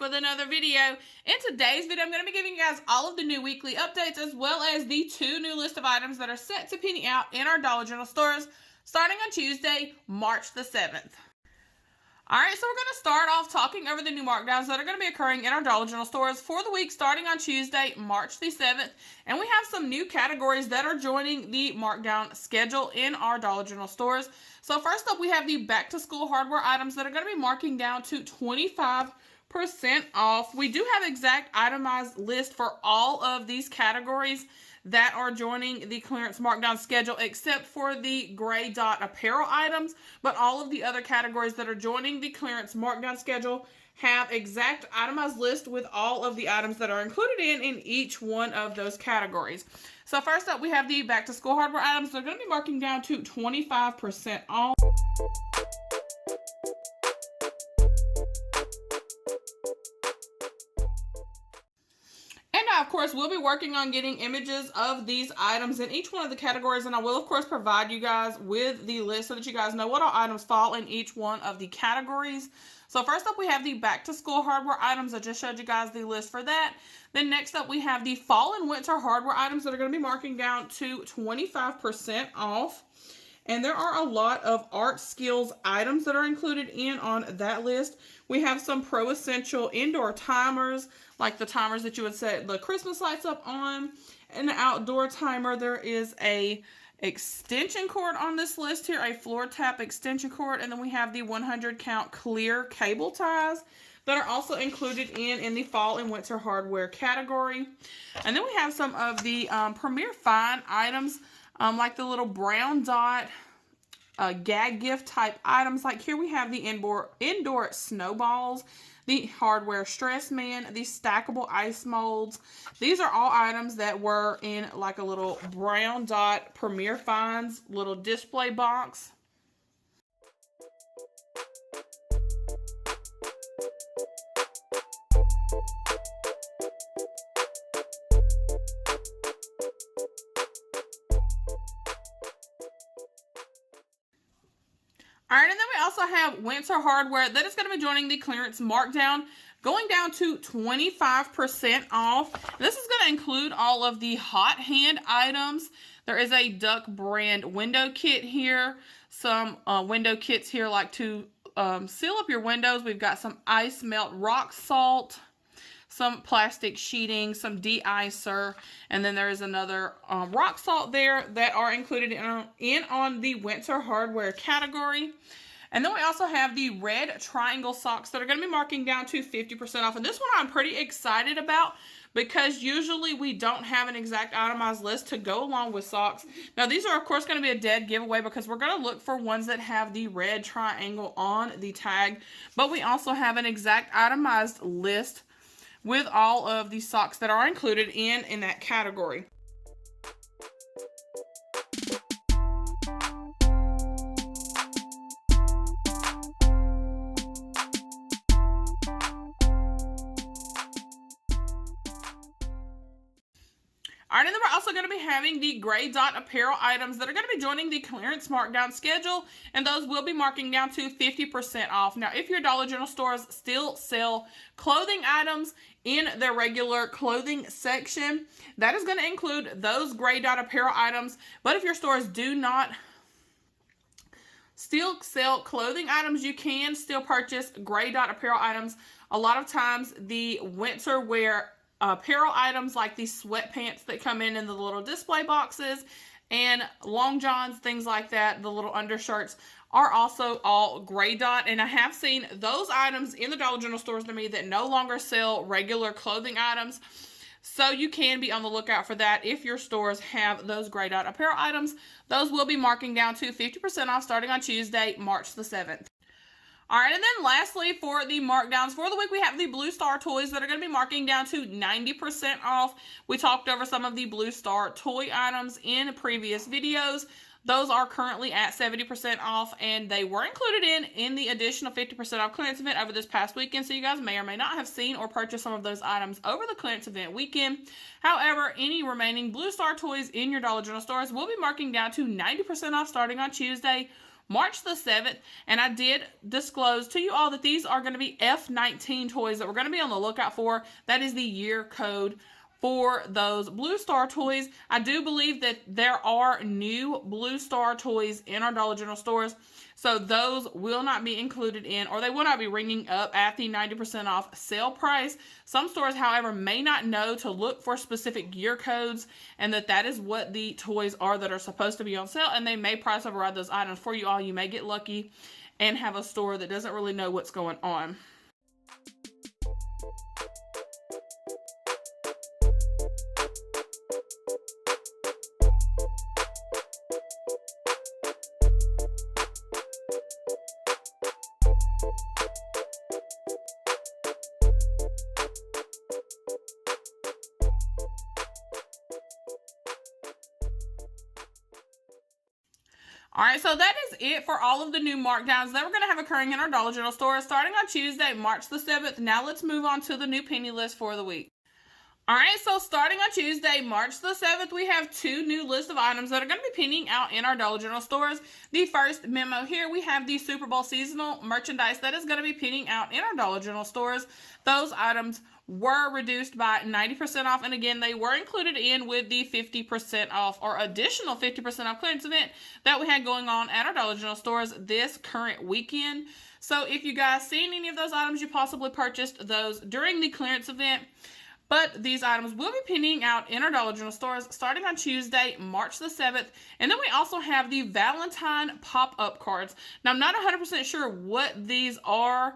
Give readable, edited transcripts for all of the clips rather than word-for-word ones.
with another video. In today's video, I'm going to be giving you guys all of the new weekly updates as well as the 2 new list of items that are set to penny out in our Dollar General stores starting on Tuesday, March the 7th. Alright, so we're going to start off talking over the new markdowns that are going to be occurring in our Dollar General stores for the week starting on Tuesday, March the 7th. And we have some new categories that are joining the markdown schedule in our Dollar General stores. So first up, we have the back-to-school hardware items that are going to be marking down to 25% off. We do have exact itemized list for all of these categories that are joining the clearance markdown schedule except for the gray dot apparel items, but all of the other categories that are joining the clearance markdown schedule have exact itemized list with all of the items that are included in each one of those categories. So first up, we have the back to school hardware items. They're going to be marking down to 25% off. Of course, we'll be working on getting images of these items in each one of the categories, and I will, of course, provide you guys with the list so that you guys know what all items fall in each one of the categories. So first up, we have the back-to-school hardware items. I just showed you guys the list for that. Then next up, we have the fall and winter hardware items that are going to be marking down to 25% off. And there are a lot of art skills items that are included in on that list. We have some Pro Essential indoor timers, like the timers that you would set the Christmas lights up on. An outdoor timer. There is a extension cord on this list here, a floor tap extension cord. And then we have the 100 count clear cable ties that are also included in the fall and winter hardware category. And then we have some of the Premier Fine items, like the little brown dot gag gift type items. Like here we have the indoor snowballs, the hardware stress man, the stackable ice molds. These are all items that were in like a little brown dot Premier Finds little display box. Alright, and then we also have winter hardware that is going to be joining the clearance markdown, going down to 25% off. This is going to include all of the hot hand items. There is a Duck brand window kit here, some window kits here like to seal up your windows. We've got some ice melt rock salt, some plastic sheeting, some de-icer, and then there is another rock salt there that are included in on the winter hardware category. And then we also have the red triangle socks that are going to be marking down to 50% off. And this one I'm pretty excited about because usually we don't have an exact itemized list to go along with socks. Now these are of course going to be a dead giveaway because we're going to look for ones that have the red triangle on the tag. But we also have an exact itemized list with all of the socks that are included in that category. Alright, and then we're also going to be having the gray dot apparel items that are going to be joining the clearance markdown schedule, and those will be marking down to 50% off. Now, if your Dollar General stores still sell clothing items in their regular clothing section, that is going to include those gray dot apparel items. But if your stores do not still sell clothing items, you can still purchase gray dot apparel items. A lot of times the winter wear apparel items like these sweatpants that come in the little display boxes and long johns, things like that, the little undershirts are also all gray dot. And I have seen those items in the Dollar General stores to me that no longer sell regular clothing items. So you can be on the lookout for that if your stores have those gray dot apparel items. Those will be marking down to 50% off starting on Tuesday, March the 7th. Alright, and then lastly for the markdowns for the week, we have the Blue Star toys that are going to be marking down to 90% off. We talked over some of the Blue Star toy items in previous videos. Those are currently at 70% off, and they were included in the additional 50% off clearance event over this past weekend, so you guys may or may not have seen or purchased some of those items over the clearance event weekend. However, any remaining Blue Star toys in your Dollar General stores will be marking down to 90% off starting on Tuesday, March the 7th, and I did disclose to you all that these are going to be F19 toys that we're going to be on the lookout for. That is the year code for those Blue Star toys. I do believe that there are new Blue Star toys in our Dollar General stores, so those will not be included in, or they will not be ringing up at the 90% off sale price. Some stores, however, may not know to look for specific year codes, and that is what the toys are that are supposed to be on sale, and they may price override those items for you all. You may get lucky and have a store that doesn't really know what's going on. Alright, so that is it for all of the new markdowns that we're going to have occurring in our Dollar General store starting on Tuesday, March the 7th. Now let's move on to the new penny list for the week. Alright, so starting on Tuesday, March the 7th, we have two new lists of items that are going to be pennying out in our Dollar General stores. The first memo here, we have the Super Bowl seasonal merchandise that is going to be pennying out in our Dollar General stores. Those items were reduced by 90% off, and again, they were included in with the 50% off or additional 50% off clearance event that we had going on at our Dollar General stores this current weekend. So if you guys seen any of those items, you possibly purchased those during the clearance event. But these items will be pennying out in our Dollar General stores starting on Tuesday, March the 7th. And then we also have the Valentine pop-up cards. Now, I'm not 100% sure what these are.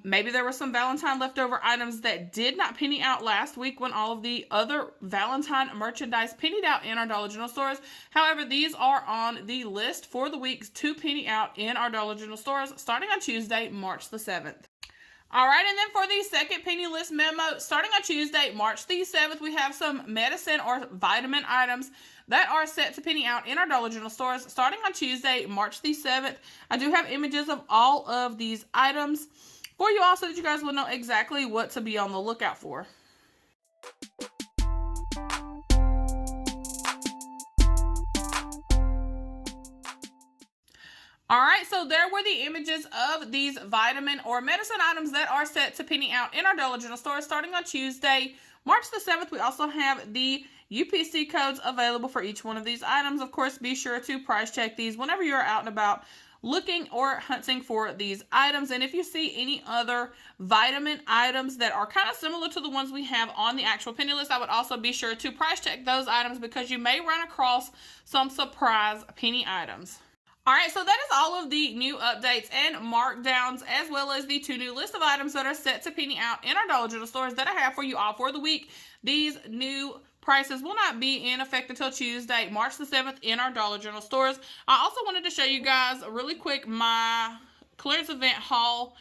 Maybe there were some Valentine leftover items that did not penny out last week when all of the other Valentine merchandise pennied out in our Dollar General stores. However, these are on the list for the weeks to penny out in our Dollar General stores starting on Tuesday, March the 7th. Alright, and then for the second penny list memo, starting on Tuesday, March the 7th, we have some medicine or vitamin items that are set to penny out in our Dollar General stores starting on Tuesday, March the 7th. I do have images of all of these items for you all so that you guys will know exactly what to be on the lookout for. Alright, so there were the images of these vitamin or medicine items that are set to penny out in our Dollar General stores starting on Tuesday, March the 7th. We also have the UPC codes available for each one of these items. Of course, be sure to price check these whenever you're out and about looking or hunting for these items. And if you see any other vitamin items that are kind of similar to the ones we have on the actual penny list, I would also be sure to price check those items because you may run across some surprise penny items. Alright, so that is all of the new updates and markdowns, as well as the two new list of items that are set to penny out in our Dollar General stores that I have for you all for the week. These new prices will not be in effect until Tuesday, March the 7th in our Dollar General stores. I also wanted to show you guys really quick my clearance event haul.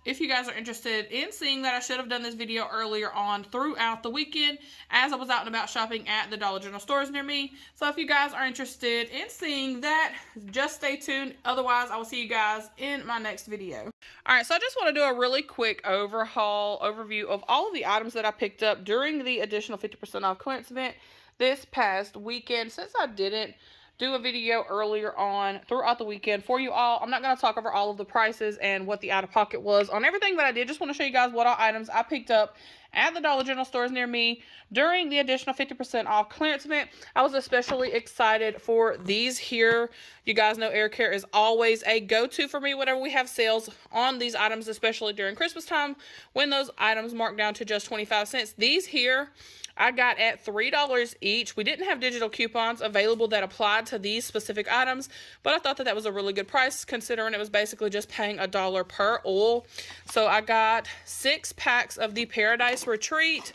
If you guys are interested in seeing that, I should have done this video earlier on throughout the weekend as I was out and about shopping at the Dollar General stores near me. So if you guys are interested in seeing that, just stay tuned. Otherwise, I will see you guys in my next video. Alright, so I just want to do a really quick overview of all of the items that I picked up during the additional 50% off clearance event this past weekend. Since I didn't do a video earlier on throughout the weekend for you all, I'm not going to talk over all of the prices and what the out-of-pocket was on everything, but I did just want to show you guys what all items I picked up at the Dollar General stores near me during the additional 50% off clearance event. I was especially excited for these here. You guys know air care is always a go-to for me whenever we have sales on these items, especially during Christmas time when those items mark down to just 25 cents. These here I got at $3 each. We didn't have digital coupons available that applied to these specific items, but I thought that was a really good price considering it was basically just paying $1 per oil. So I got 6 packs of the Paradise Retreat.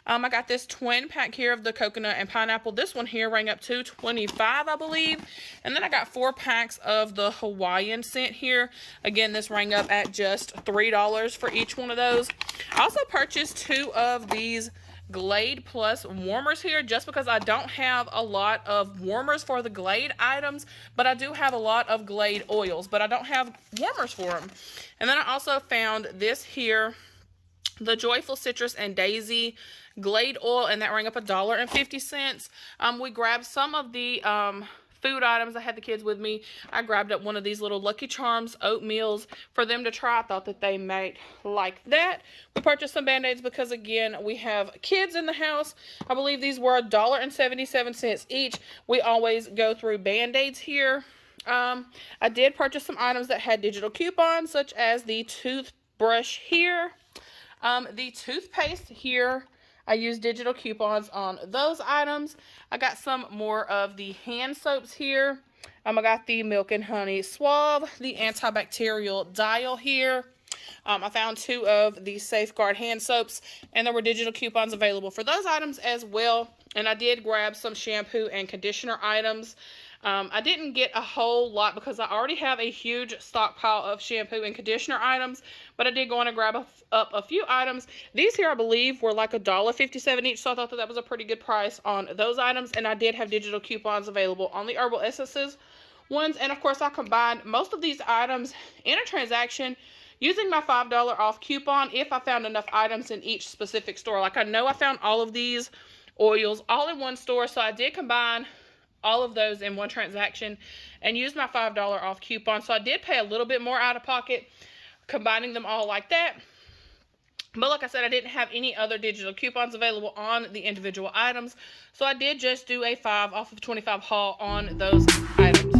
I got this twin pack here of the coconut and pineapple. This one here rang up to $25, I believe. And then I got 4 packs of the Hawaiian scent here. Again, this rang up at just $3 for each one of those. I also purchased 2 of these Glade Plus warmers here just because I don't have a lot of warmers for the Glade items, but I do have a lot of Glade oils, but I don't have warmers for them. And then I also found this here, the Joyful Citrus and Daisy Glade oil, and that rang up $1.50. We grabbed some of the food items. I had the kids with me. I grabbed up one of these little Lucky Charms oatmeals for them to try. I thought that they might like that. We purchased some Band-Aids because, again, we have kids in the house. I believe these were $1.77 each. We always go through Band-Aids here. I did purchase some items that had digital coupons, such as the toothbrush here. The toothpaste here, I used digital coupons on those items. I got some more of the hand soaps here. I got the Milk and Honey Suave, the antibacterial dial here. I found 2 of the Safeguard hand soaps, and there were digital coupons available for those items as well. And I did grab some shampoo and conditioner items. I didn't get a whole lot because I already have a huge stockpile of shampoo and conditioner items, but I did go on and grab up a few items. These here, I believe, were like $1.57 each, so I thought that was a pretty good price on those items, and I did have digital coupons available on the Herbal Essences ones, and of course, I combined most of these items in a transaction using my $5 off coupon if I found enough items in each specific store. Like, I know I found all of these oils all in one store, so I did combine all of those in one transaction and use my $5 off coupon. So I did pay a little bit more out of pocket combining them all like that. But like I said, I didn't have any other digital coupons available on the individual items. So I did just do a 5 off of 25 haul on those items.